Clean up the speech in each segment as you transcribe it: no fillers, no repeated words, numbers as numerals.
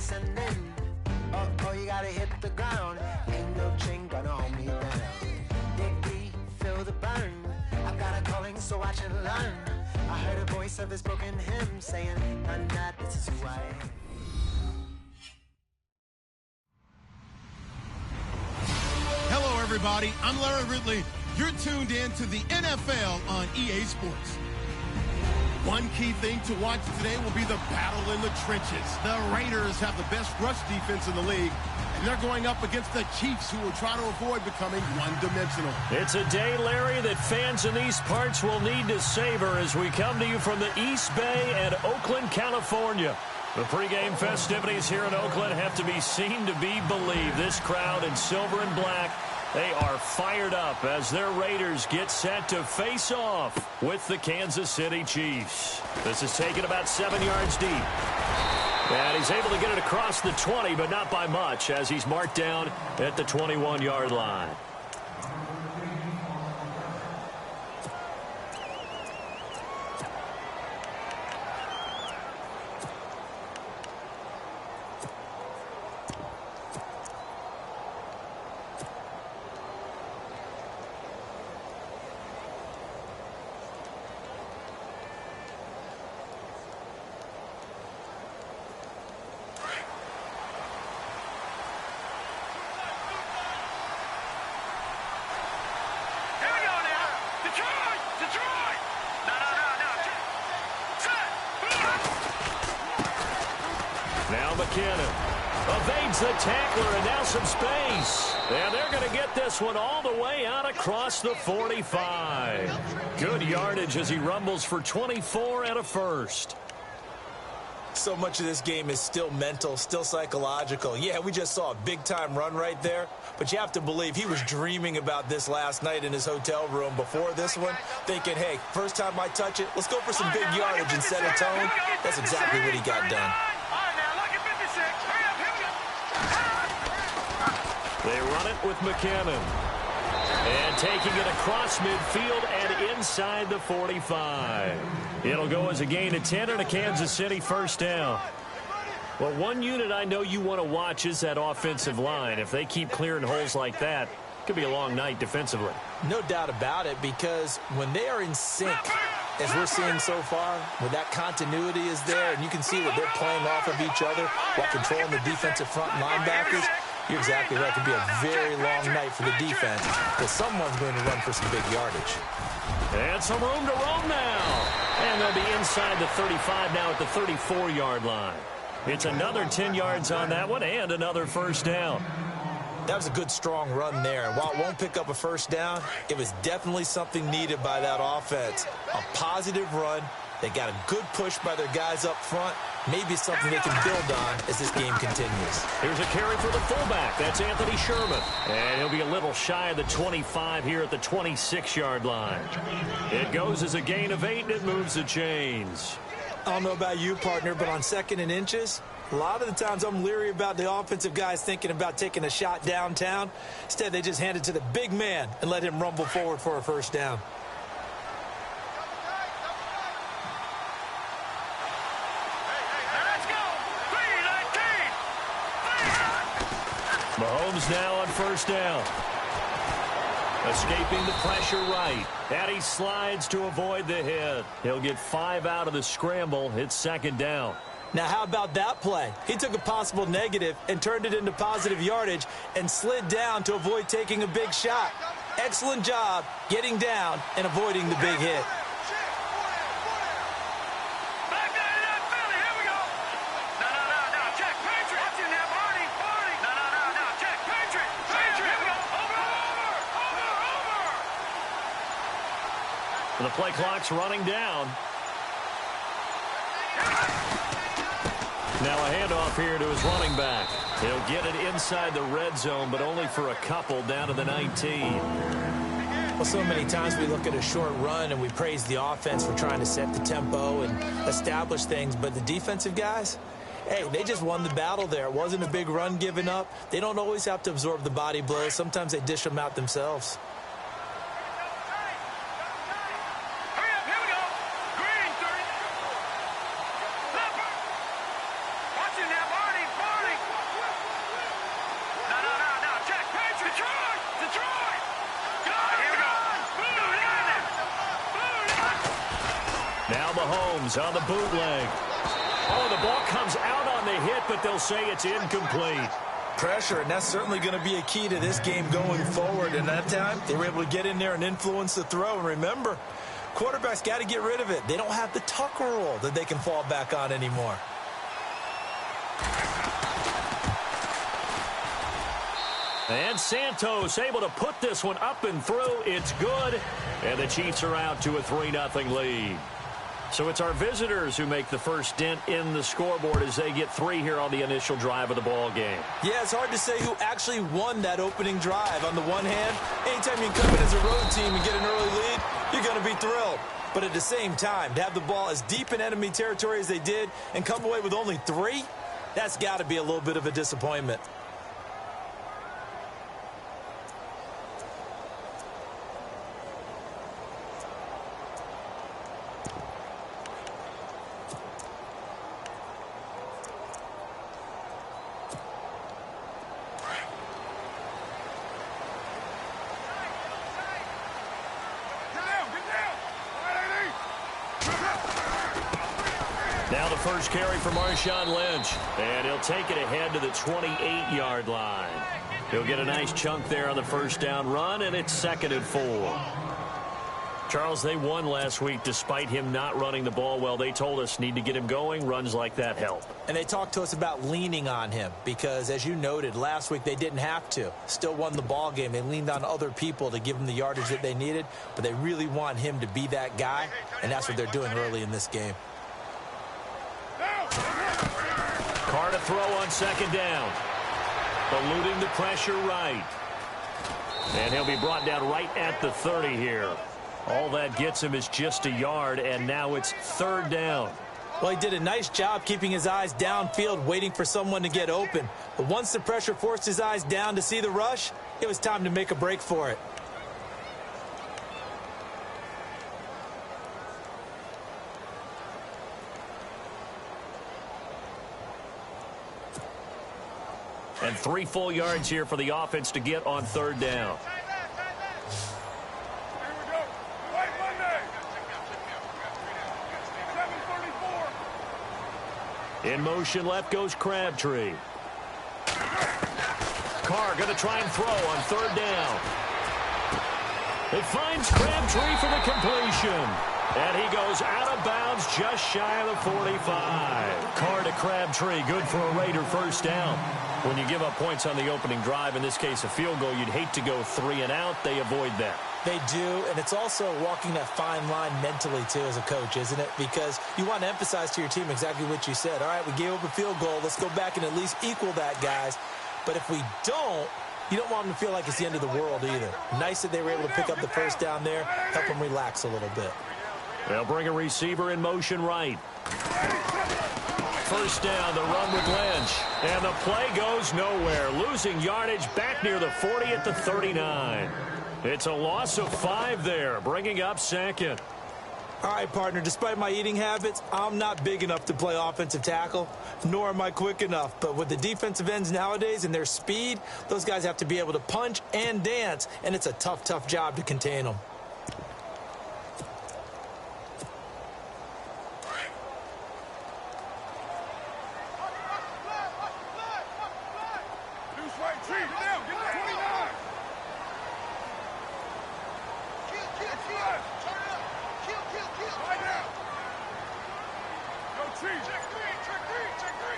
descending. Oh, you gotta hit the ground. Ain't no chain gonna hold me down. Dig deep, feel the burn. I've got a calling, so watch and learn. I heard a voice of this broken hymn saying, "I'm not, this is who I am." Hello, everybody. I'm Larry Ridley. You're tuned in to the NFL on EA Sports. One key thing to watch today will be the battle in the trenches. The Raiders have the best rush defense in the league, and they're going up against the Chiefs, who will try to avoid becoming one-dimensional. It's a day, Larry, that fans in these parts will need to savor as we come to you from the East Bay and Oakland, California. The pregame festivities here in Oakland have to be seen to be believed. This crowd in silver and black, they are fired up as their Raiders get set to face off with the Kansas City Chiefs. This is taken about 7 yards deep. And he's able to get it across the 20, but not by much, as he's marked down at the 21-yard line. Evades the tackler, and now some space. And they're going to get this one all the way out across the 45. Good yardage as he rumbles for 24 and a first. So much of this game is still mental, still psychological. Yeah, we just saw a big-time run right there, but you have to believe he was dreaming about this last night in his hotel room before this one, thinking, hey, first time I touch it, let's go for some big yardage and set a tone. That's exactly what he got done. They run it with McKinnon. And taking it across midfield and inside the 45. It'll go as a gain of 10 and a Kansas City first down. Well, one unit I know you want to watch is that offensive line. If they keep clearing holes like that, it could be a long night defensively. No doubt about it, because when they are in sync, as we're seeing so far, when that continuity is there and you can see that they're playing off of each other while controlling the defensive front linebackers, you're exactly right. It could be a very long night for the defense, because someone's going to run for some big yardage. And some room to roam now. And they'll be inside the 35 now at the 34-yard line. It's another 10 yards on that one and another first down. That was a good, strong run there. And while it won't pick up a first down, it was definitely something needed by that offense. A positive run. They got a good push by their guys up front. Maybe something they can build on as this game continues. Here's a carry for the fullback. That's Anthony Sherman. And he'll be a little shy of the 25 here at the 26-yard line. It goes as a gain of 8, and it moves the chains. I don't know about you, partner, but on 2nd and inches, a lot of the times I'm leery about the offensive guys thinking about taking a shot downtown. Instead, they just hand it to the big man and let him rumble forward for a first down. Mahomes now on first down. Escaping the pressure right. And he slides to avoid the hit. He'll get 5 out of the scramble. It's second down. Now, how about that play? He took a possible negative and turned it into positive yardage and slid down to avoid taking a big shot. Excellent job getting down and avoiding the big hit. The play clock's running down. Now a handoff here to his running back. He'll get it inside the red zone, but only for a couple down to the 19. Well, so many times we look at a short run and we praise the offense for trying to set the tempo and establish things, but the defensive guys, hey, they just won the battle there. It wasn't a big run given up. They don't always have to absorb the body blows. Sometimes they dish them out themselves. Now Mahomes on the bootleg. Oh, the ball comes out on the hit, but they'll say it's incomplete. Pressure, and that's certainly going to be a key to this game going forward. And that time, they were able to get in there and influence the throw. And remember, quarterbacks got to get rid of it. They don't have the tuck rule that they can fall back on anymore. And Santos able to put this one up and through. It's good. And the Chiefs are out to a 3-0 lead. So it's our visitors who make the first dent in the scoreboard as they get 3 here on the initial drive of the ball game. Yeah, it's hard to say who actually won that opening drive. On the one hand, anytime you come in as a road team and get an early lead, you're going to be thrilled. But at the same time, to have the ball as deep in enemy territory as they did and come away with only 3, that's got to be a little bit of a disappointment. Now the first carry for Marshawn Lynch. And he'll take it ahead to the 28-yard line. He'll get a nice chunk there on the first down run, and it's 2nd and 4. Charles, they won last week despite him not running the ball well. They told us need to get him going. Runs like that help. And they talked to us about leaning on him because, as you noted, last week they didn't have to. Still won the ball game. They leaned on other people to give them the yardage that they needed, but they really want him to be that guy, and that's what they're doing early in this game. Carr to throw on 2nd down. Eluding the pressure right. And he'll be brought down right at the 30 here. All that gets him is just a yard, and now it's 3rd down. Well, he did a nice job keeping his eyes downfield, waiting for someone to get open. But once the pressure forced his eyes down to see the rush, it was time to make a break for it. And 3 full yards here for the offense to get on 3rd down. In motion left goes Crabtree. Carr going to try and throw on 3rd down. It finds Crabtree for the completion. And he goes out of bounds just shy of the 45. Carr to Crabtree, good for a Raider first down. When you give up points on the opening drive, in this case a field goal, you'd hate to go 3 and out. They avoid that. They do, and it's also walking that fine line mentally, too, as a coach, isn't it? Because you want to emphasize to your team exactly what you said. All right, we gave up a field goal. Let's go back and at least equal that, guys. But if we don't, you don't want them to feel like it's the end of the world either. Nice that they were able to pick up the first down there, help them relax a little bit. They'll bring a receiver in motion right. First down, the run with Lynch. And the play goes nowhere. Losing yardage back near the 40 at the 39. It's a loss of 5 there, bringing up 2nd. All right, partner, despite my eating habits, I'm not big enough to play offensive tackle, nor am I quick enough. But with the defensive ends nowadays and their speed, those guys have to be able to punch and dance, and it's a tough, tough job to contain them.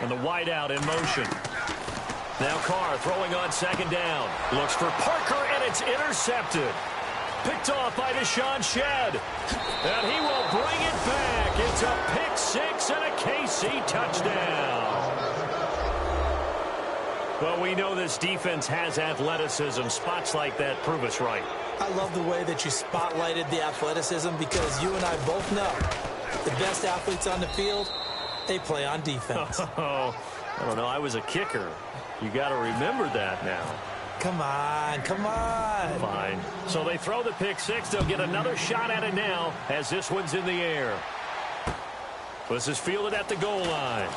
And the wideout in motion. Now Carr throwing on 2nd down. Looks for Parker, and it's intercepted. Picked off by Deshaun Shedd. And he will bring it back. It's a pick-6 and a KC touchdown. Well, we know this defense has athleticism. Spots like that prove us right. I love the way that you spotlighted the athleticism because you and I both know the best athletes on the field, they play on defense. Oh, I don't know. I was a kicker. You got to remember that now. Come on, come on. Fine. So they throw the pick-6. They'll get another shot at it now as this one's in the air. This is fielded at the goal line.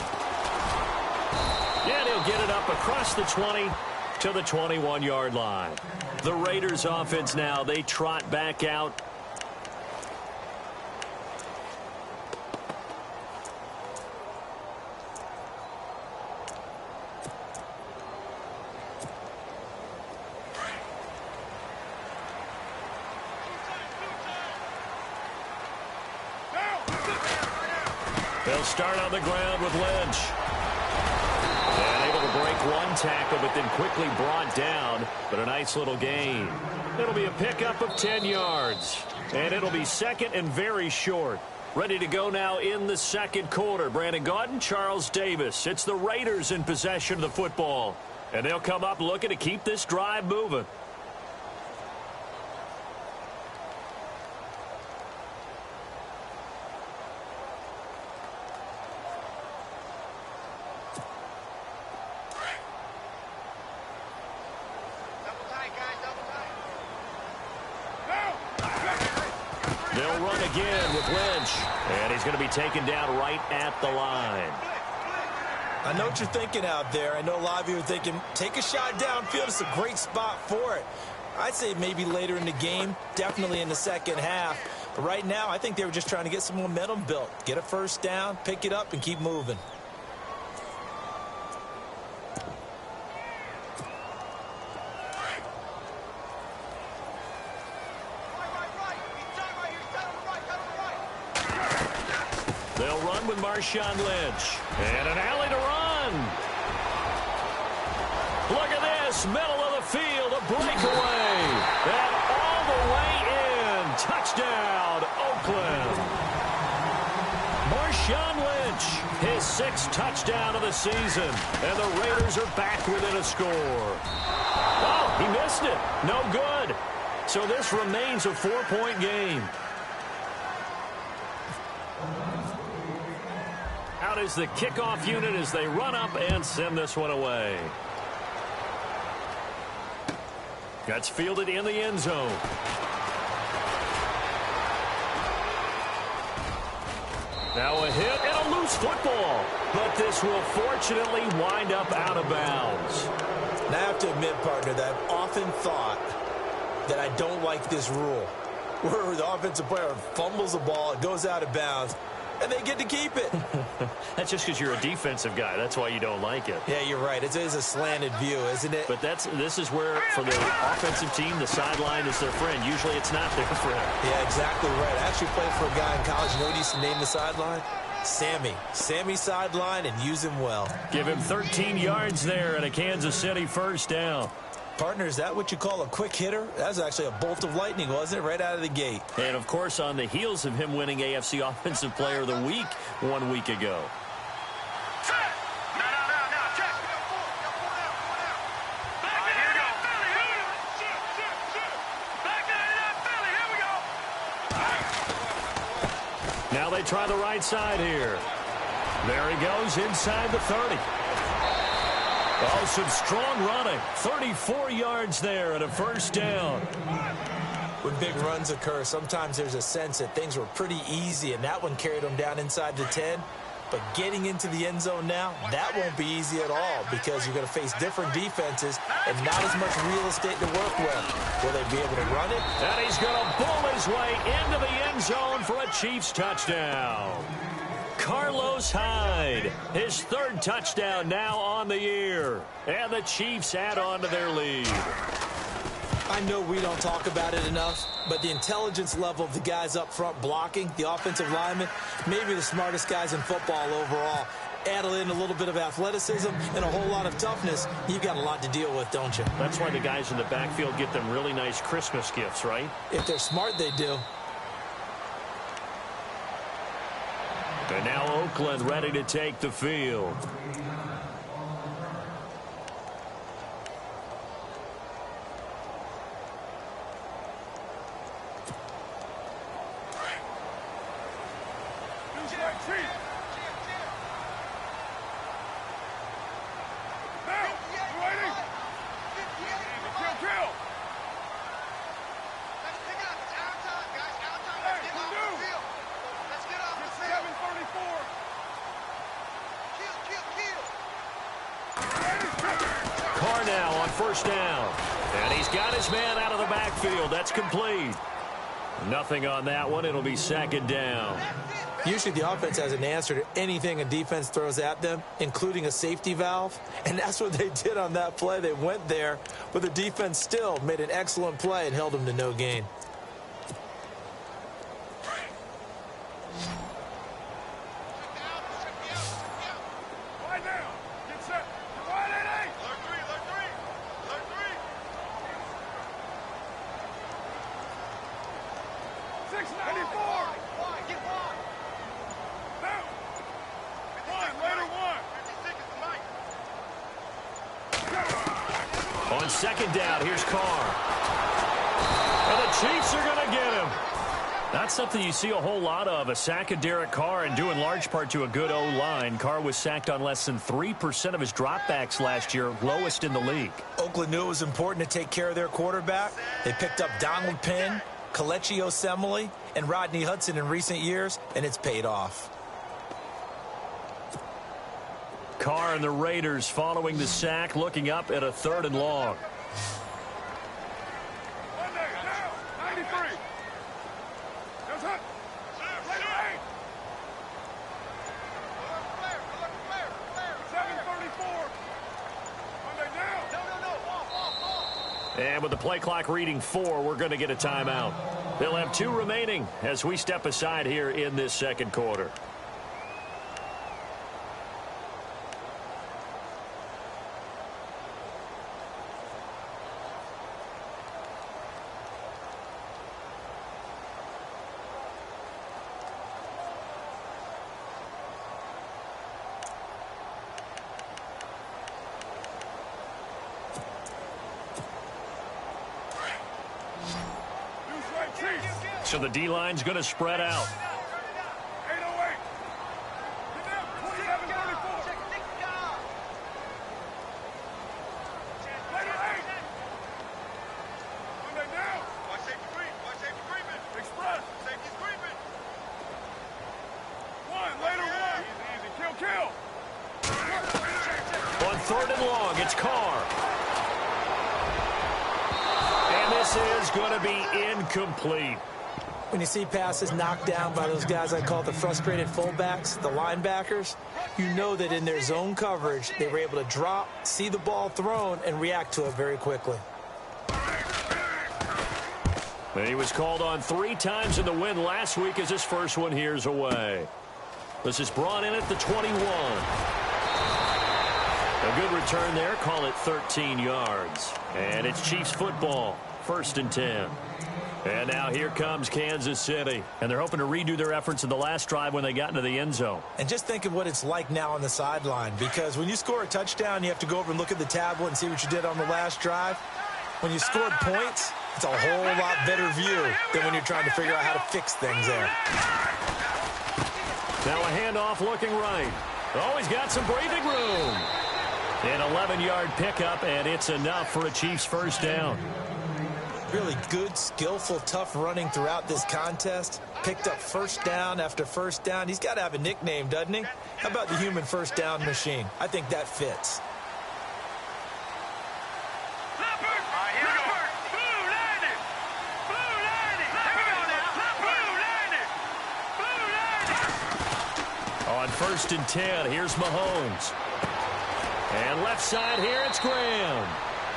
And he'll get it up across the 20 to the 21-yard line. The Raiders offense now, they trot back out. They'll start on the ground with Lynch. And able to break one tackle, but then quickly brought down. But a nice little gain. It'll be a pickup of 10 yards. And it'll be second and very short. Ready to go now in the second quarter. Brandon Gaudin, Charles Davis. It's the Raiders in possession of the football. And they'll come up looking to keep this drive moving. They'll run again with Lynch. And he's going to be taken down right at the line. I know what you're thinking out there. I know a lot of you are thinking, take a shot downfield. It's a great spot for it. I'd say maybe later in the game, definitely in the second half. But right now, I think they were just trying to get some momentum built. Get a first down, pick it up, and keep moving. They'll run with Marshawn Lynch. And an alley to run. Look at this. Middle of the field. A breakaway. And all the way in. Touchdown, Oakland. Marshawn Lynch. His 6th touchdown of the season. And the Raiders are back within a score. Oh, he missed it. No good. So this remains a 4-point game. Out is the kickoff unit as they run up and send this one away. That's fielded in the end zone. Now a hit and a loose football. But this will fortunately wind up out of bounds. And I have to admit, partner, that I've often thought that I don't like this rule. Where the offensive player fumbles the ball, it goes out of bounds, and they get to keep it. That's just because you're a defensive guy. That's why you don't like it. Yeah, you're right. It is a slanted view, isn't it? But this is where, for the offensive team, the sideline is their friend. Usually it's not their friend. Yeah, exactly right. I actually played for a guy in college. You know what he used to name the sideline? Sammy. Sammy sideline, and use him well. Give him 13 yards there and a Kansas City first down. Partner, is that what you call a quick hitter? That was actually a bolt of lightning, wasn't it? Right out of the gate. And, of course, on the heels of him winning AFC Offensive Player of the Week 1 week ago. Now they try the right side here. There he goes inside the 30. Oh, some strong running. 34 yards there and a first down. When big runs occur, sometimes there's a sense that things were pretty easy, and that one carried them down inside the 10. But getting into the end zone now, that won't be easy at all because you're going to face different defenses and not as much real estate to work with. Will they be able to run it? And he's going to bull his way into the end zone for a Chiefs touchdown. Carlos Hyde, his 3rd touchdown now on the year. And the Chiefs add on to their lead. I know we don't talk about it enough, but the intelligence level of the guys up front blocking, the offensive linemen, maybe the smartest guys in football overall. Add in a little bit of athleticism and a whole lot of toughness, you've got a lot to deal with, don't you? That's why the guys in the backfield get them really nice Christmas gifts, right? If they're smart, they do. And now Oakland ready to take the field. Now on first down. And he's got his man out of the backfield. That's complete. Nothing on that one. It'll be second down. Usually the offense has an answer to anything a defense throws at them, including a safety valve. And that's what they did on that play. They went there, but the defense still made an excellent play and held them to no gain. second down. Here's Carr. And the Chiefs are going to get him. That's something you see a whole lot of, a sack of Derek Carr, and due in large part to a good O-line. Carr was sacked on less than 3% of his dropbacks last year, lowest in the league. Oakland knew it was important to take care of their quarterback. They picked up Donald Penn, Kelechi Osemele, and Rodney Hudson in recent years, and it's paid off. Carr and the Raiders following the sack, looking up at a 3rd and long. And with the play clock reading 4, we're going to get a timeout. They'll have 2 remaining as we step aside here in this second quarter. So the D-line's going to spread out. On 3rd and long, it's Carr. And this is going to be incomplete. When you see passes knocked down by those guys I call the frustrated fullbacks, the linebackers, you know that in their zone coverage, they were able to drop, see the ball thrown, and react to it very quickly. And he was called on 3 times in the win last week as his first one here's away. This is brought in at the 21. A good return there, call it 13 yards. And it's Chiefs football, 1st and 10. And now here comes Kansas City. And they're hoping to redo their efforts in the last drive when they got into the end zone. And just think of what it's like now on the sideline. Because when you score a touchdown, you have to go over and look at the tablet and see what you did on the last drive. When you scored points, it's a whole lot better view than when you're trying to figure out how to fix things there. Now a handoff looking right. Oh, he's got some breathing room. An 11-yard pickup, and it's enough for a Chiefs first down. Really good, skillful, tough running throughout this contest. Picked up first down after first down. He's got to have a nickname, doesn't he? How about the human first down machine? I think that fits. On 1st and 10, here's Mahomes. And left side here, it's Graham.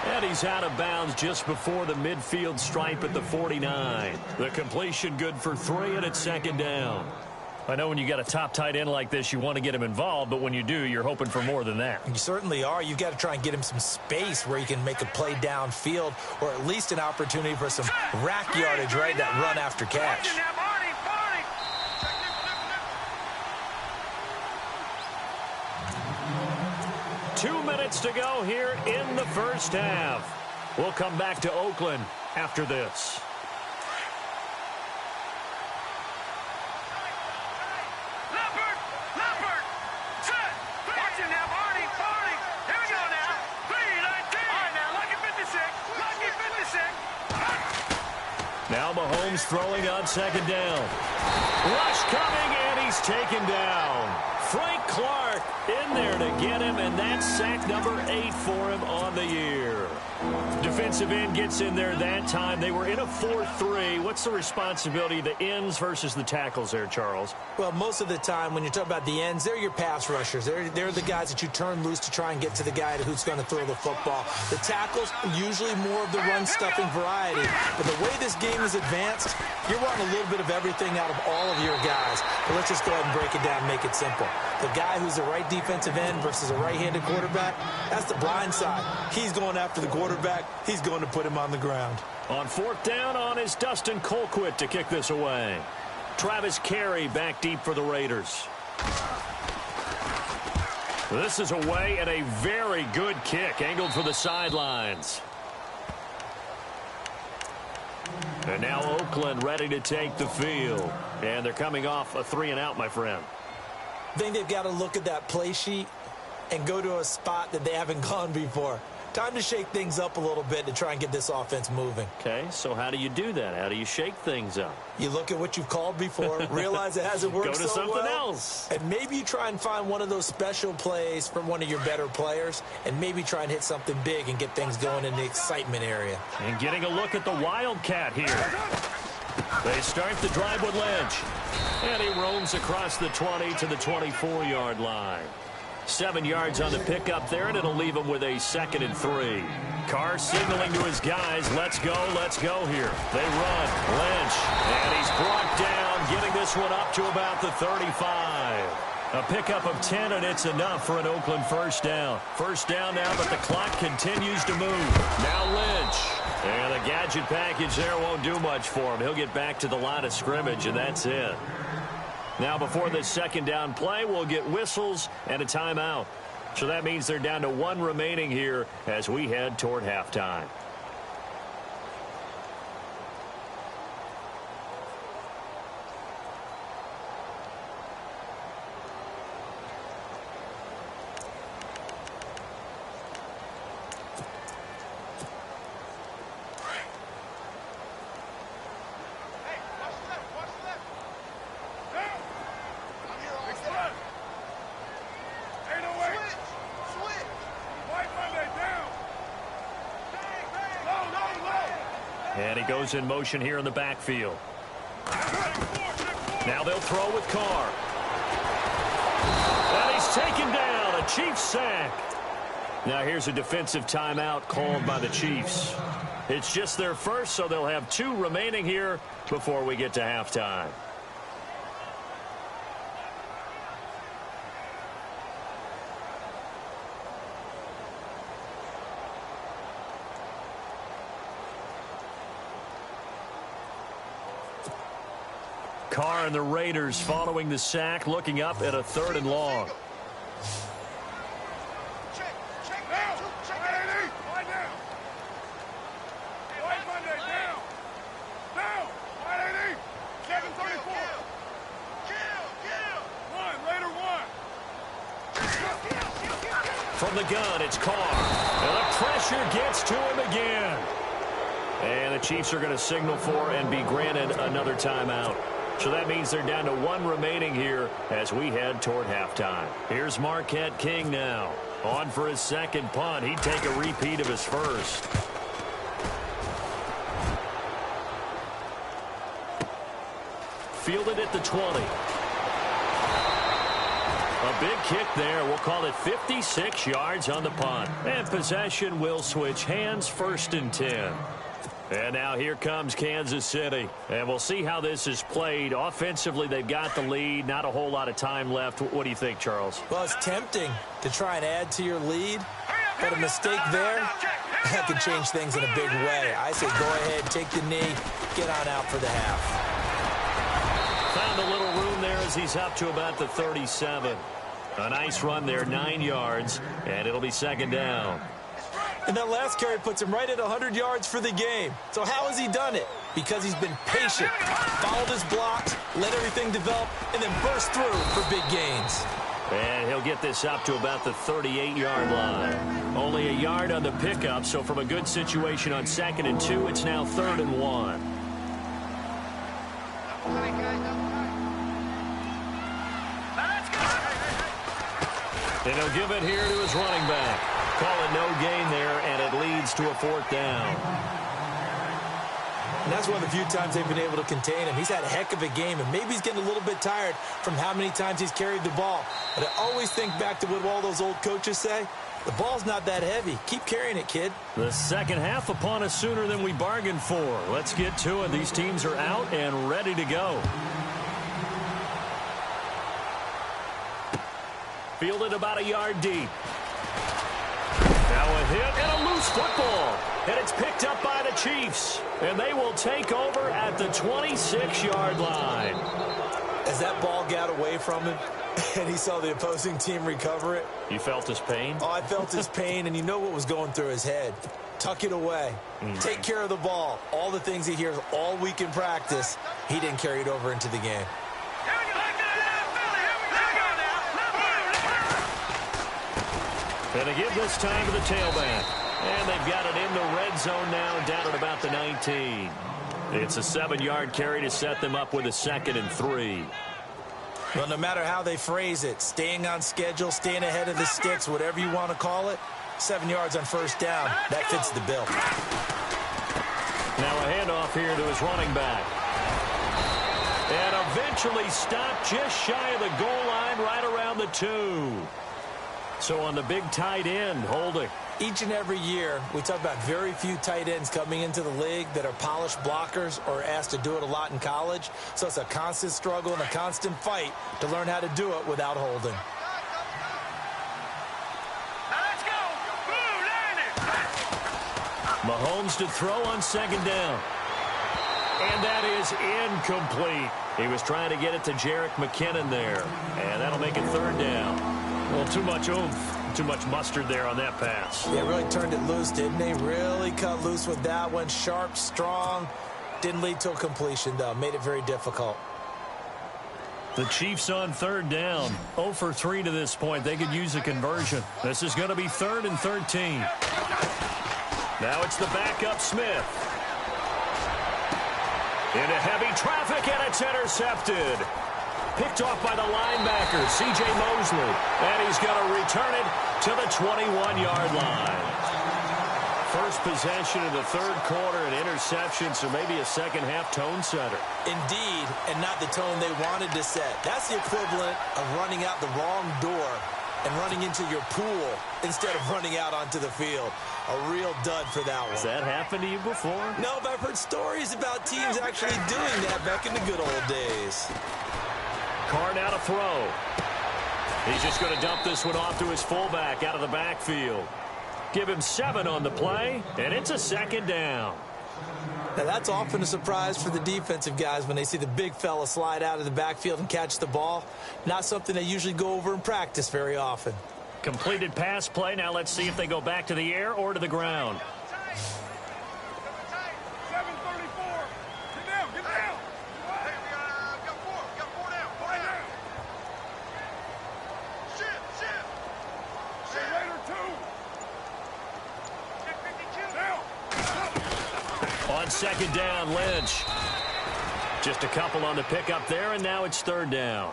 And he's out of bounds just before the midfield stripe at the 49. The completion good for 3, and it's 2nd down. I know when you got a top tight end like this, you want to get him involved, but when you do, you're hoping for more than that. You certainly are. You've got to try and get him some space where he can make a play downfield, or at least an opportunity for some rack yardage, right? That run after catch. 2 minutes to go here in the first half. We'll come back to Oakland after this. Now Mahomes throwing on 2nd down. Rush coming, and he's taken down. Frank Clark in there to get him, and that's sack number 8 for him on the year. Defensive end gets in there that time. They were in a 4-3. What's the responsibility of the ends versus the tackles there, Charles? Well, most of the time when you talk about the ends, they're your pass rushers. They're the guys that you turn loose to try and get to the guy who's going to throw the football. The tackles, usually more of the run-stuffing variety. But the way this game is advanced, you're wanting a little bit of everything out of all of your guys. But let's just go ahead and break it down and make it simple. The guy who's the right defensive end versus a right-handed quarterback, that's the blind side. He's going after the quarterback. He's going to put him on the ground. On 4th down on is Dustin Colquitt to kick this away. Travis Carey back deep for the Raiders. This is away, and a very good kick angled for the sidelines. And now Oakland ready to take the field. And they're coming off a 3-and-out, my friend. I think they've got to look at that play sheet and go to a spot that they haven't gone before. Time to shake things up a little bit to try and get this offense moving. Okay, so how do you do that? How do you shake things up? You look at what you've called before, realize it hasn't worked Go to so something well, else. and maybe you try and find one of those special plays from one of your better players, and maybe try and hit something big and get things going in the excitement area. And getting a look at the Wildcat here. They start the drive with Lynch. And he roams across the 20 to the 24-yard line. 7 yards on the pickup there, and it'll leave him with a 2nd and 3. Carr signaling to his guys, let's go here. They run. Lynch, and he's brought down, getting this one up to about the 35. A pickup of 10, and it's enough for an Oakland first down. First down now, but the clock continues to move. Now Lynch. And the gadget package there won't do much for him. He'll get back to the line of scrimmage, and that's it. Now, before this second down play, we'll get whistles and a timeout. So that means they're down to 1 remaining here as we head toward halftime. And he goes in motion here in the backfield. Now they'll throw with Carr. And he's taken down. A Chiefs sack. Now here's a defensive timeout called by the Chiefs. It's just their first, so they'll have 2 remaining here before we get to halftime. Carr and the Raiders following the sack, looking up at a 3rd and long. From the gun, it's Carr. And the pressure gets to him again. And the Chiefs are going to signal for and be granted another timeout. So that means they're down to 1 remaining here as we head toward halftime. Here's Marquette King now. On for his 2nd punt. He'd take a repeat of his first. Fielded at the 20. A big kick there. We'll call it 56 yards on the punt. And possession will switch hands, 1st and 10. And now here comes Kansas City. And we'll see how this is played. Offensively, they've got the lead. Not a whole lot of time left. What do you think, Charles? Well, it's tempting to try and add to your lead. But a mistake there, that could change things in a big way. I say go ahead, take the knee, get on out for the half. Found a little room there as he's up to about the 37. A nice run there, 9 yards. And it'll be 2nd down. And that last carry puts him right at 100 yards for the game. So how has he done it? Because he's been patient, followed his blocks, let everything develop, and then burst through for big gains. And he'll get this up to about the 38-yard line. Only a yard on the pickup, so from a good situation on 2nd and 2, it's now 3rd and 1. And he'll give it here to his running back. Call it no gain there, and it leads to a 4th down. And that's one of the few times they've been able to contain him. He's had a heck of a game, and maybe he's getting a little bit tired from how many times he's carried the ball. But I always think back to what all those old coaches say. The ball's not that heavy. Keep carrying it, kid. The second half upon us sooner than we bargained for. Let's get to it. These teams are out and ready to go. Fielded about a yard deep. Now a hit and a loose football. And it's picked up by the Chiefs. And they will take over at the 26-yard line. As that ball got away from him and he saw the opposing team recover it. You felt his pain? Oh, I felt his pain, and you know what was going through his head. Tuck it away. Take care of the ball. All the things he hears all week in practice, he didn't carry it over into the game. And they give this time to the tailback. And they've got it in the red zone now, down at about the 19. It's a 7-yard carry to set them up with a 2nd and 3. Well, no matter how they phrase it, staying on schedule, staying ahead of the sticks, whatever you want to call it, 7 yards on first down, that fits the bill. Now a handoff here to his running back. And eventually stopped just shy of the goal line, right around the 2. So on the big tight end, holding. Each and every year, we talk about very few tight ends coming into the league that are polished blockers or asked to do it a lot in college. So it's a constant struggle and a constant fight to learn how to do it without holding. Mahomes to throw on 2nd down. And that is incomplete. He was trying to get it to Jerick McKinnon there. And that'll make it 3rd down. Well, too much oomph. Too much mustard there on that pass. They really turned it loose, didn't they? Really cut loose with that one. Sharp, strong. Didn't lead to a completion, though. Made it very difficult. The Chiefs on 3rd down. 0 for 3 to this point. They could use a conversion. This is going to be 3rd and 13. Now it's the backup Smith. Into heavy traffic, and it's intercepted. Picked off by the linebacker, C.J. Mosley. And he's going to return it to the 21-yard line. First possession in the 3rd quarter, an interception, so maybe a second-half tone setter. Indeed, and not the tone they wanted to set. That's the equivalent of running out the wrong door and running into your pool instead of running out onto the field. A real dud for that one. Has that happened to you before? No, but I've heard stories about teams actually doing that back in the good old days. Carr now to throw. He's just going to dump this one off to his fullback out of the backfield. Give him 7 on the play, and it's a 2nd down. Now, that's often a surprise for the defensive guys when they see the big fella slide out of the backfield and catch the ball. Not something they usually go over in practice very often. Completed pass play. Now let's see if they go back to the air or to the ground. On 2nd down, Lynch. Just a couple on the pickup there, and now it's 3rd down.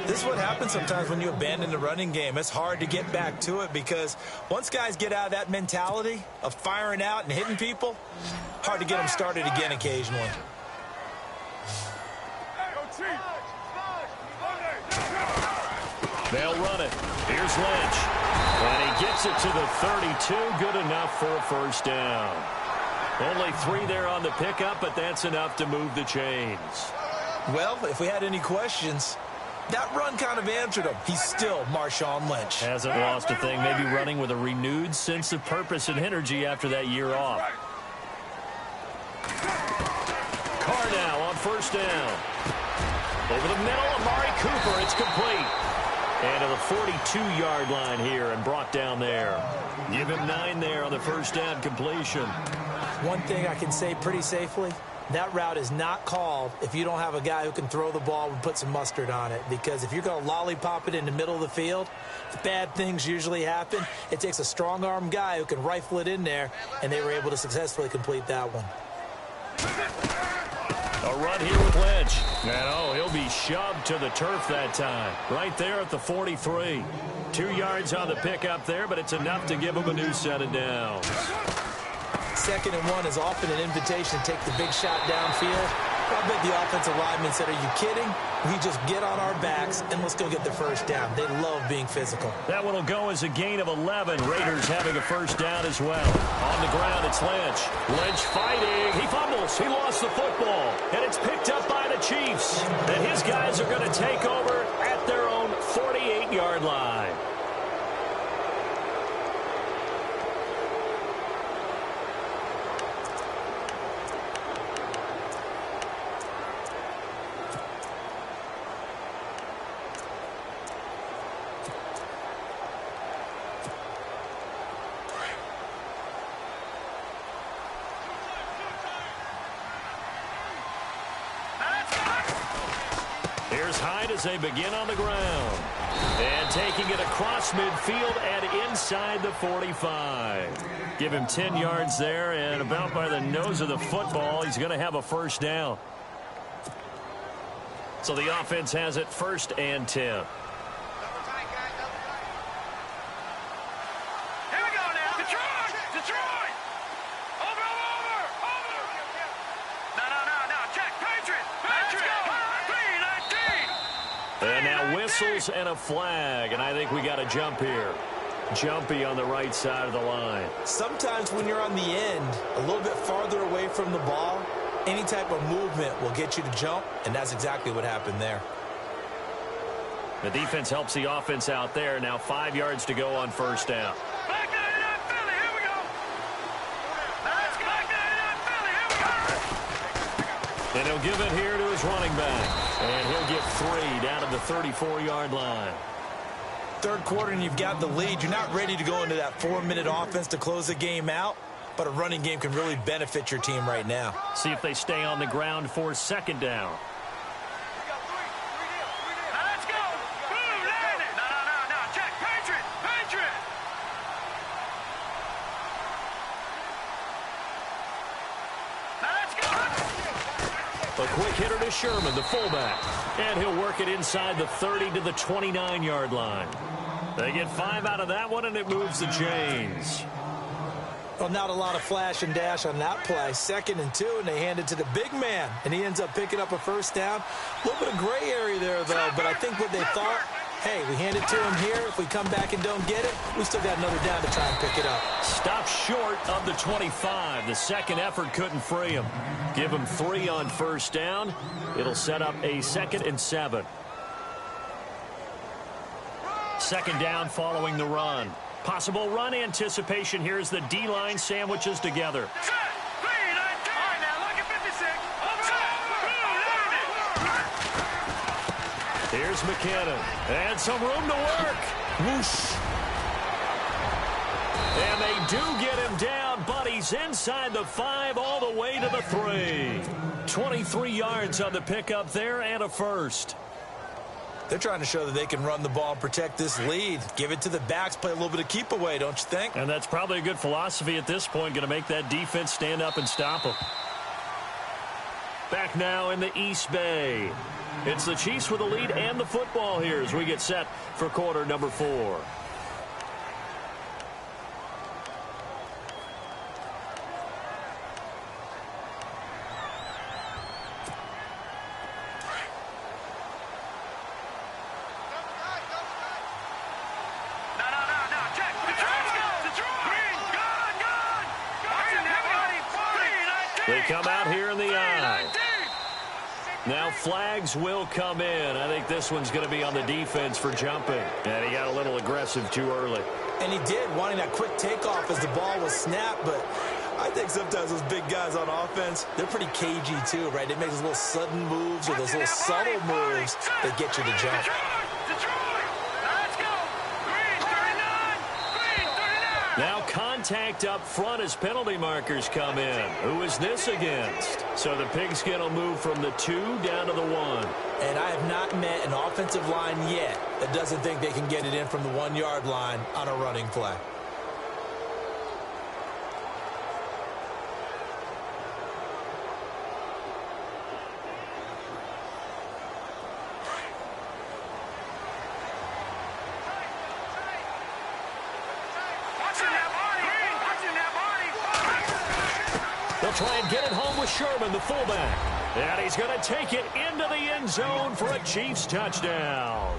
This is what happens sometimes when you abandon the running game. It's hard to get back to it because once guys get out of that mentality of firing out and hitting people, hard to get them started again occasionally. They'll run it. Here's Lynch. And he gets it to the 32. Good enough for a 1st down. Only 3 there on the pickup, but that's enough to move the chains. Well, if we had any questions, that run kind of answered him. He's still Marshawn Lynch. Hasn't lost a thing. Maybe running with a renewed sense of purpose and energy after that year off. Carr now on 1st down. Over the middle, Amari Cooper. It's complete. And to the 42-yard line here and brought down there. Give him 9 there on the 1st down completion. One thing I can say pretty safely, that route is not called if you don't have a guy who can throw the ball and put some mustard on it. Because if you're going to lollipop it in the middle of the field, bad things usually happen. It takes a strong-arm guy who can rifle it in there, and they were able to successfully complete that one. A run here with Lynch. And, oh, he'll be shoved to the turf that time. Right there at the 43. 2 yards on the pickup there, but it's enough to give him a new set of downs. 2nd and 1 is often an invitation to take the big shot downfield. I bet the offensive lineman said, are you kidding? We just get on our backs and let's go get the 1st down. They love being physical. That one will go as a gain of 11. Raiders having a 1st down as well. On the ground, it's Lynch. Lynch fighting. He fumbles. He lost the football. And it's picked up by the Chiefs. And his guys are going to take over at their own 48-yard line. is Hyde as they begin on the ground. And taking it across midfield and inside the 45. Give him 10 yards there, and about by the nose of the football, he's going to have a first down. So the offense has it 1st and 10. And now whistles and a flag, and I think we got a jump here. Jumpy on the right side of the line. Sometimes when you're on the end, a little bit farther away from the ball, any type of movement will get you to jump, and that's exactly what happened there. The defense helps the offense out there. Now 5 yards to go on first down. And he'll give it here to his running back. And he'll get 3 down to the 34-yard line. Third quarter and you've got the lead. You're not ready to go into that 4-minute offense to close the game out, but a running game can really benefit your team right now. See if they stay on the ground for 2nd down. Let's go. Boom, land it. No. Check. Patriot. Let's go. A quick hitter to Sherman, the fullback. And he'll work it inside the 30 to the 29-yard line. They get 5 out of that one, and it moves the chains. Well, not a lot of flash and dash on that play. 2nd and 2, and they hand it to the big man, and he ends up picking up a first down. A little bit of gray area there, though, but I think what they thought, hey, we hand it to him here. If we come back and don't get it, we still got another down to try and pick it up. Stop short of the 25. The second effort couldn't free him. Give him 3 on first down. It'll set up a 2nd and 7. 2nd down following the run. Possible run anticipation here as the D-line sandwiches together. Here's McKinnon. And some room to work. Whoosh. And they do get him down, but he's inside the 5 all the way to the 3. 23 yards on the pickup there and a first. They're trying to show that they can run the ball and protect this lead. Give it to the backs, play a little bit of keep away, don't you think? And that's probably a good philosophy at this point, going to make that defense stand up and stop them. Back now in the East Bay. It's the Chiefs with the lead and the football here as we get set for quarter number 4. They come out here in the eye. Now flags will come in. I think this one's going to be on the defense for jumping. And he got a little aggressive too early. And he did, wanting that quick takeoff as the ball was snapped. But I think sometimes those big guys on offense, they're pretty cagey too, right? They make those little sudden moves or those little subtle moves that get you to jump. Now contact up front as penalty markers come in. Who is this against? So the pigskin will move from the 2 down to the 1. And I have not met an offensive line yet that doesn't think they can get it in from the 1-yard line on a running play. They'll try and get it home with Sherman, the fullback. And he's going to take it into the end zone for a Chiefs touchdown.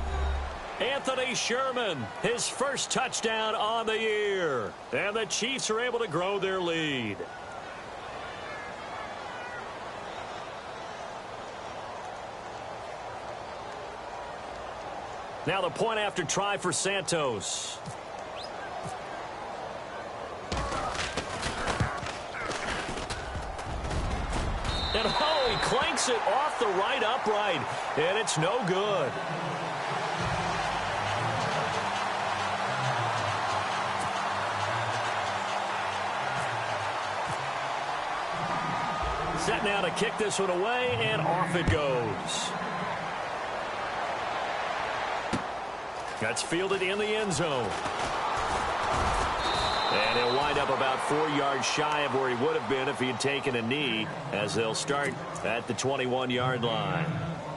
Anthony Sherman, his first touchdown on the year. And the Chiefs are able to grow their lead. Now the point after try for Santos. And oh, he clanks it off the right upright. And it's no good. Set now to kick this one away, and off it goes. That's fielded in the end zone. And he'll wind up about 4 yards shy of where he would have been if he had taken a knee, as they'll start at the 21-yard line.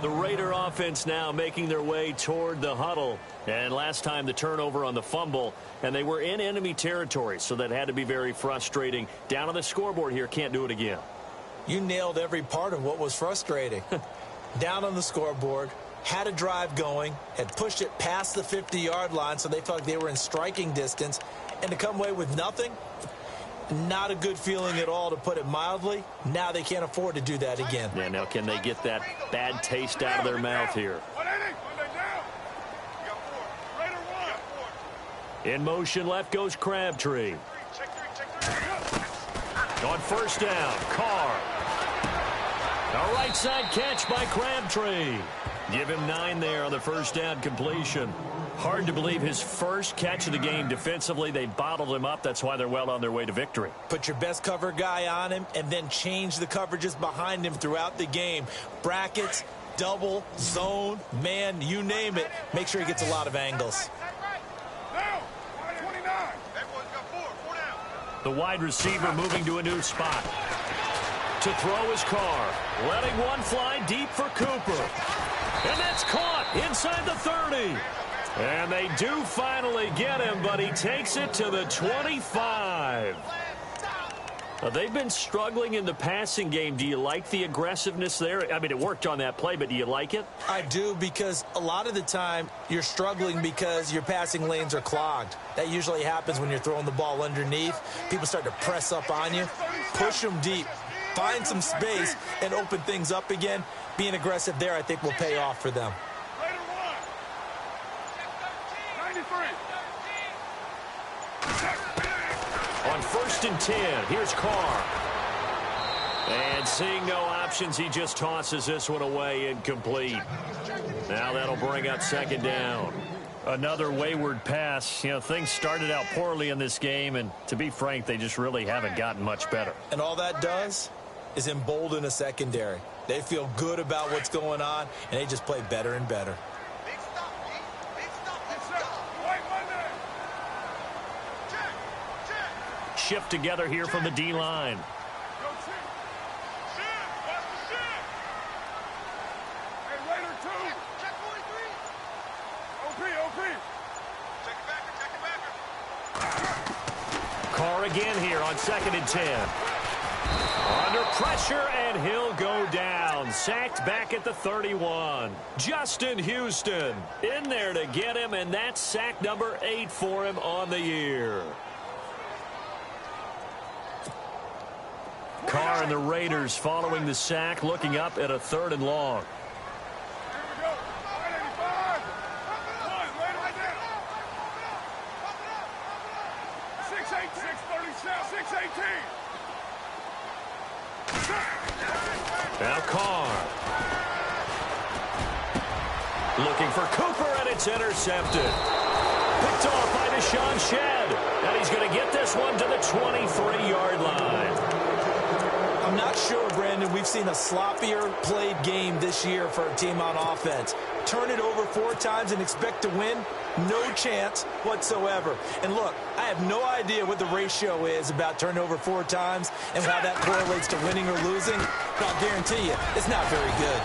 The Raider offense now making their way toward the huddle. And last time the turnover on the fumble, and they were in enemy territory, so that had to be very frustrating. Down on the scoreboard here, can't do it again. You nailed every part of what was frustrating. Down on the scoreboard, had a drive going, had pushed it past the 50-yard line, so they felt like they were in striking distance, and to come away with nothing, not a good feeling at all, to put it mildly. Now they can't afford to do that again. Yeah, now can they get that bad taste out of their mouth here? In motion, left goes Crabtree. On first down, Carr. A right side catch by Crabtree. Give him 9 there on the first down completion. Hard to believe his first catch of the game defensively. They bottled him up. That's why they're well on their way to victory. Put your best cover guy on him and then change the coverages behind him throughout the game. Brackets, double, zone, man, you name it. Make sure he gets a lot of angles. The wide receiver moving to a new spot. To throw his Carr. Letting one fly deep for Cooper. And that's caught inside the 30. And they do finally get him, but he takes it to the 25. They've been struggling in the passing game. Do you like the aggressiveness there? I mean, it worked on that play, but do you like it? I do, because a lot of the time you're struggling because your passing lanes are clogged. That usually happens when you're throwing the ball underneath. People start to press up on you. Push them deep. Find some space and open things up again. Being aggressive there, I think, will pay off for them. On 1st and 10, here's Carr. And seeing no options, he just tosses this one away incomplete. Now that'll bring up 2nd down. Another wayward pass. You know, things started out poorly in this game, and to be frank, they just really haven't gotten much better. And all that does is embolden a secondary. They feel good about what's going on, and they just play better and better. Shift together here from the D-line. Carr again here on 2nd and 10. Under pressure, and he'll go down. Sacked back at the 31. Justin Houston in there to get him, and that's sack number 8 for him on the year. Carr and the Raiders following the sack, looking up at a 3rd and long. Now Carr. Looking for Cooper, and it's intercepted. Picked off by Deshaun Shedd. And he's going to get this one to the 23-yard line. I'm not sure, Brandon, we've seen a sloppier played game this year for a team on offense. Turn it over 4 times and expect to win? No chance whatsoever. And look, I have no idea what the ratio is about turning over 4 times and how that correlates to winning or losing. But I'll guarantee you, it's not very good.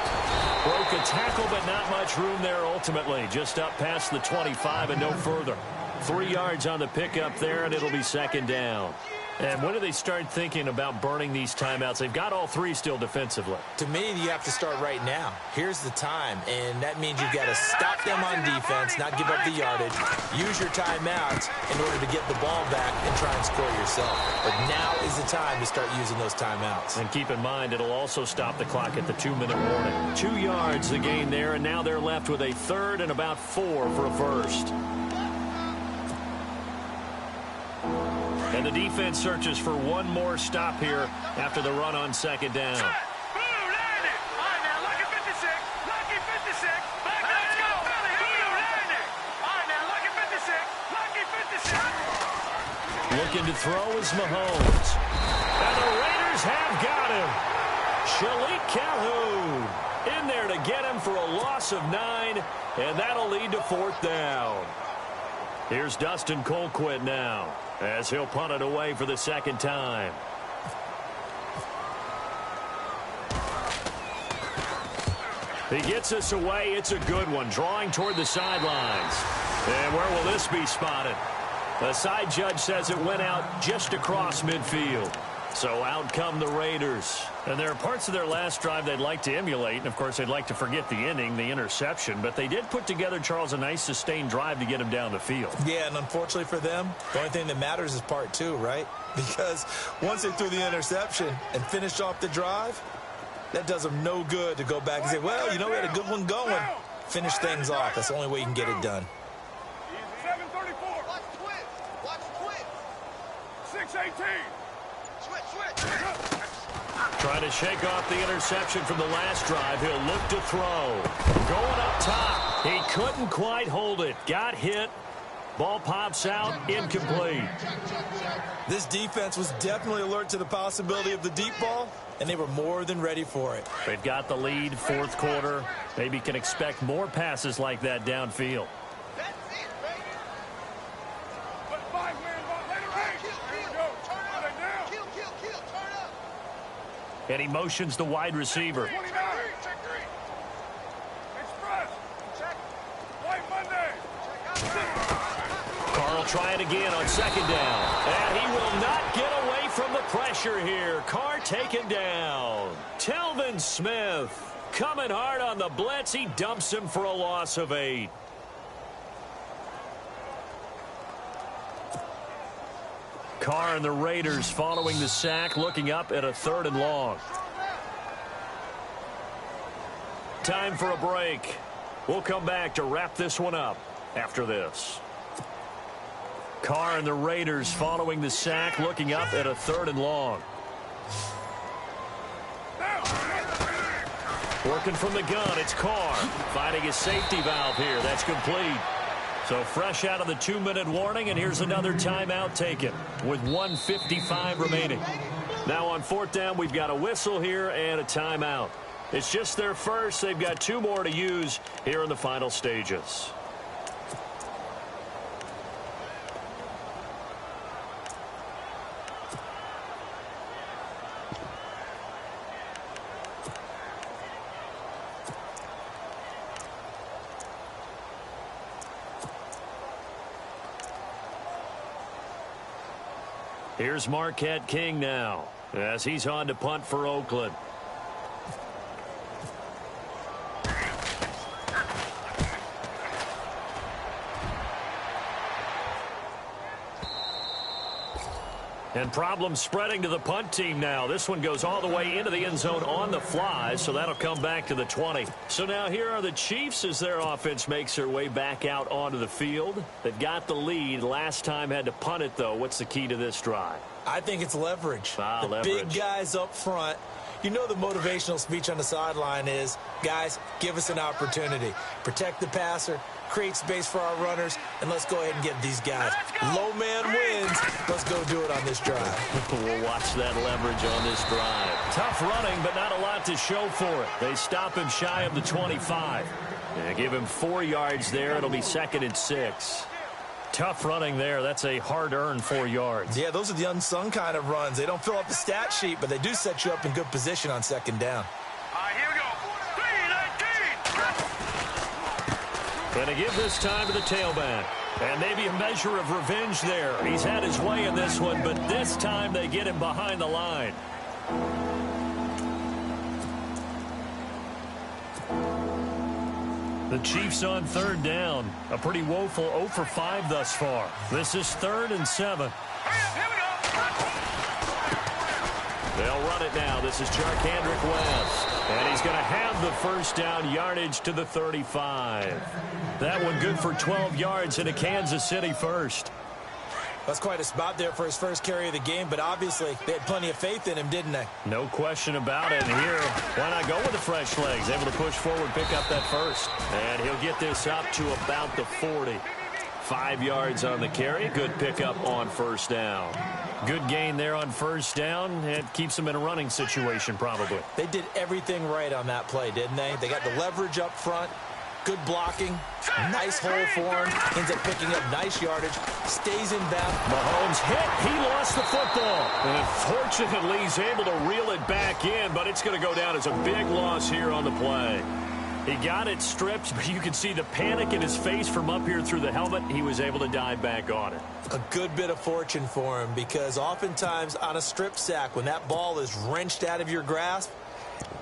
Broke a tackle, but not much room there ultimately. Just up past the 25 and no further. 3 yards on the pickup there, and it'll be 2nd down. And when do they start thinking about burning these timeouts? They've got all 3 still defensively. To me, you have to start right now. Here's the time, and that means you've got to stop them on defense, not give up the yardage, use your timeouts in order to get the ball back and try and score yourself. But now is the time to start using those timeouts. And keep in mind, it'll also stop the clock at the 2-minute warning. 2 yards the gain there, and now they're left with a 3rd and about 4 for a first. And the defense searches for one more stop here after the run on 2nd down. Looking to throw is Mahomes. And the Raiders have got him. Shalik Calhoun. In there to get him for a loss of 9, and that'll lead to 4th down. Here's Dustin Colquitt now, as he'll punt it away for the 2nd time. He gets us away. It's a good one, drawing toward the sidelines. And where will this be spotted? The side judge says it went out just across midfield. So out come the Raiders. And there are parts of their last drive they'd like to emulate. And, of course, they'd like to forget the inning, the interception. But they did put together, Charles, a nice sustained drive to get him down the field. Yeah, and unfortunately for them, the only thing that matters is part 2, right? Because once they threw the interception and finished off the drive, that does them no good to go back and say, well, you know, we had a good one going. Finish things off. That's the only way you can get it done. 734. Watch twist. Watch twist. 618. Trying to shake off the interception from the last drive. He'll look to throw. Going up top. He couldn't quite hold it. Got hit. Ball pops out. Incomplete. This defense was definitely alert to the possibility of the deep ball, and they were more than ready for it. They've got the lead, 4th quarter. Maybe can expect more passes like that downfield. And he motions the wide receiver. Carl try it again on 2nd down. And he will not get away from the pressure here. Carr taken down. Telvin Smith coming hard on the blitz. He dumps him for a loss of 8. Carr and the Raiders following the sack, looking up at a 3rd and long. Time for a break. We'll come back to wrap this one up after this. Carr and the Raiders following the sack, looking up at a 3rd and long. Working from the gun, it's Carr. Finding his safety valve here. That's complete. So fresh out of the 2-minute warning, and here's another timeout taken with 1:55 remaining. Now on 4th down, we've got a whistle here and a timeout. It's just their first. They've got 2 more to use here in the final stages. Here's Marquette King now, as he's on to punt for Oakland. And problems spreading to the punt team now. This one goes all the way into the end zone on the fly, so that'll come back to the 20. So now here are the Chiefs as their offense makes their way back out onto the field. They've got the lead. Last time had to punt it, though. What's the key to this drive? I think it's leverage. Leverage. Big guys up front. You know the motivational speech on the sideline is, guys, give us an opportunity. Protect the passer, create space for our runners, and let's go ahead and get these guys. Low man wins. Let's go do it on this drive. We'll watch that leverage on this drive. Tough running, but not a lot to show for it. They stop him shy of the 25. And give him 4 yards there. It'll be 2nd and 6. Tough running there. That's a hard-earned 4 yards. Yeah, those are the unsung kind of runs. They don't fill up the stat sheet, but they do set you up in good position on 2nd down. Here we go. 3-19. And to give this time to the tailback. And maybe a measure of revenge there. He's had his way in this one, but this time they get him behind the line. The Chiefs on 3rd down. A pretty woeful 0 for 5 thus far. This is 3rd and 7. Here we go. They'll run it now. This is Charkandrick West. And he's going to have the 1st down yardage to the 35. That one good for 12 yards in a Kansas City 1st. That's quite a spot there for his first carry of the game, but obviously they had plenty of faith in him, didn't they? No question about it. And here, why not go with the fresh legs? Able to push forward, pick up that 1st. And he'll get this up to about the 40. 5 yards on the carry. Good pickup on first down. Good gain there on first down. It keeps them in a running situation probably. They did everything right on that play, didn't they? They got the leverage up front. Good blocking. Nice hole for him. Ends up picking up nice yardage. Stays in bounds. Mahomes hit. He lost the football. And unfortunately, he's able to reel it back in, but it's going to go down as a big loss here on the play. He got it stripped, but you can see the panic in his face from up here through the helmet. He was able to dive back on it. A good bit of fortune for him, because oftentimes on a strip sack, when that ball is wrenched out of your grasp,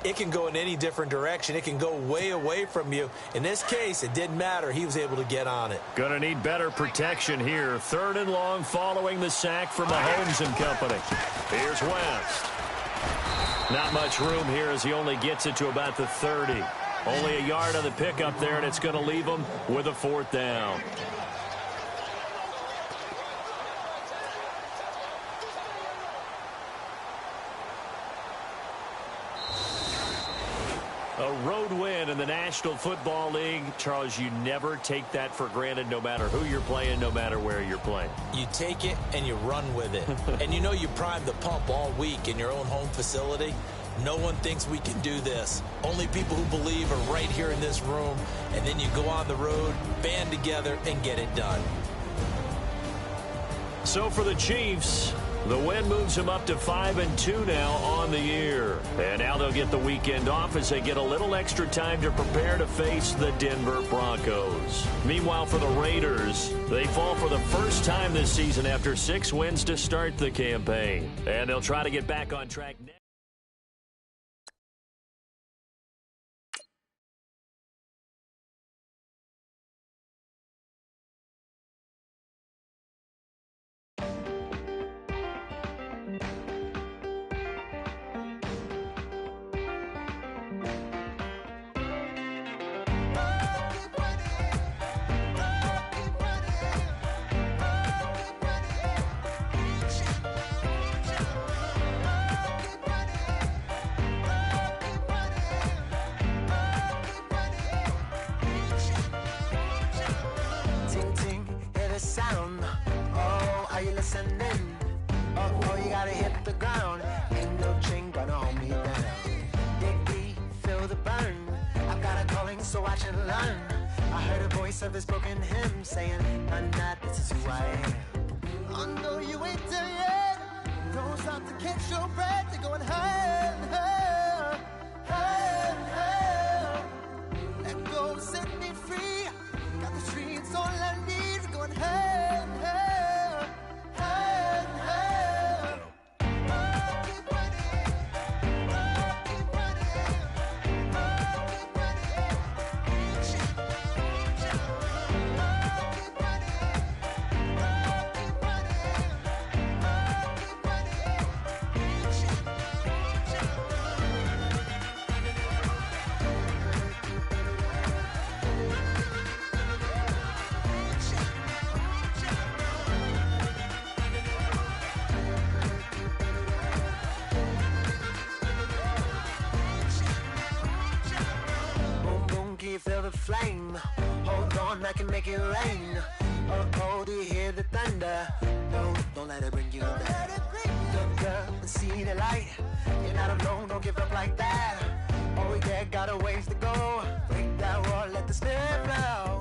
it can go in any different direction. It can go way away from you. In this case, it didn't matter. He was able to get on it. Going to need better protection here. 3rd and long following the sack from Mahomes and company. Here's West. Not much room here as he only gets it to about the 30. Only a yard on the pickup there, and it's going to leave him with a 4th down. A road win in the National Football League. Charles, you never take that for granted no matter who you're playing, no matter where you're playing. You take it and you run with it. And you know you primed the pump all week in your own home facility. No one thinks we can do this. Only people who believe are right here in this room. And then you go on the road, band together, and get it done. So for the Chiefs, the win moves them up to 5-2 now on the year. And now they'll get the weekend off as they get a little extra time to prepare to face the Denver Broncos. Meanwhile, for the Raiders, they fall for the first time this season after 6 wins to start the campaign. And they'll try to get back on track next. Oh, you gotta hit the ground. Ain't no chain gonna hold me down. Dig deep, feel the burn. I've got a calling, so watch and learn. I heard a voice of this broken hymn saying, "I'm not, this is who I am." I know you ain't there yet. Don't stop to catch your breath. You're going higher and higher, higher and higher. Let go, set me free. Got the streets all I need. We're going higher and higher, higher and higher. Oh, keep running. Oh, keep running. Oh, keep running. Reach it, reach it. Oh, keep running. Oh, keep running. Oh, keep running. Reach it, reach it. Boom, boom, can you feel the flame? Hold on, I can make it rain. Oh, do you hear the thunder? No, don't let it bring you down. Look up and see the light. You're not alone, don't give up like that. Oh, yeah, got a ways to go. Break that wall, let the spirit flow.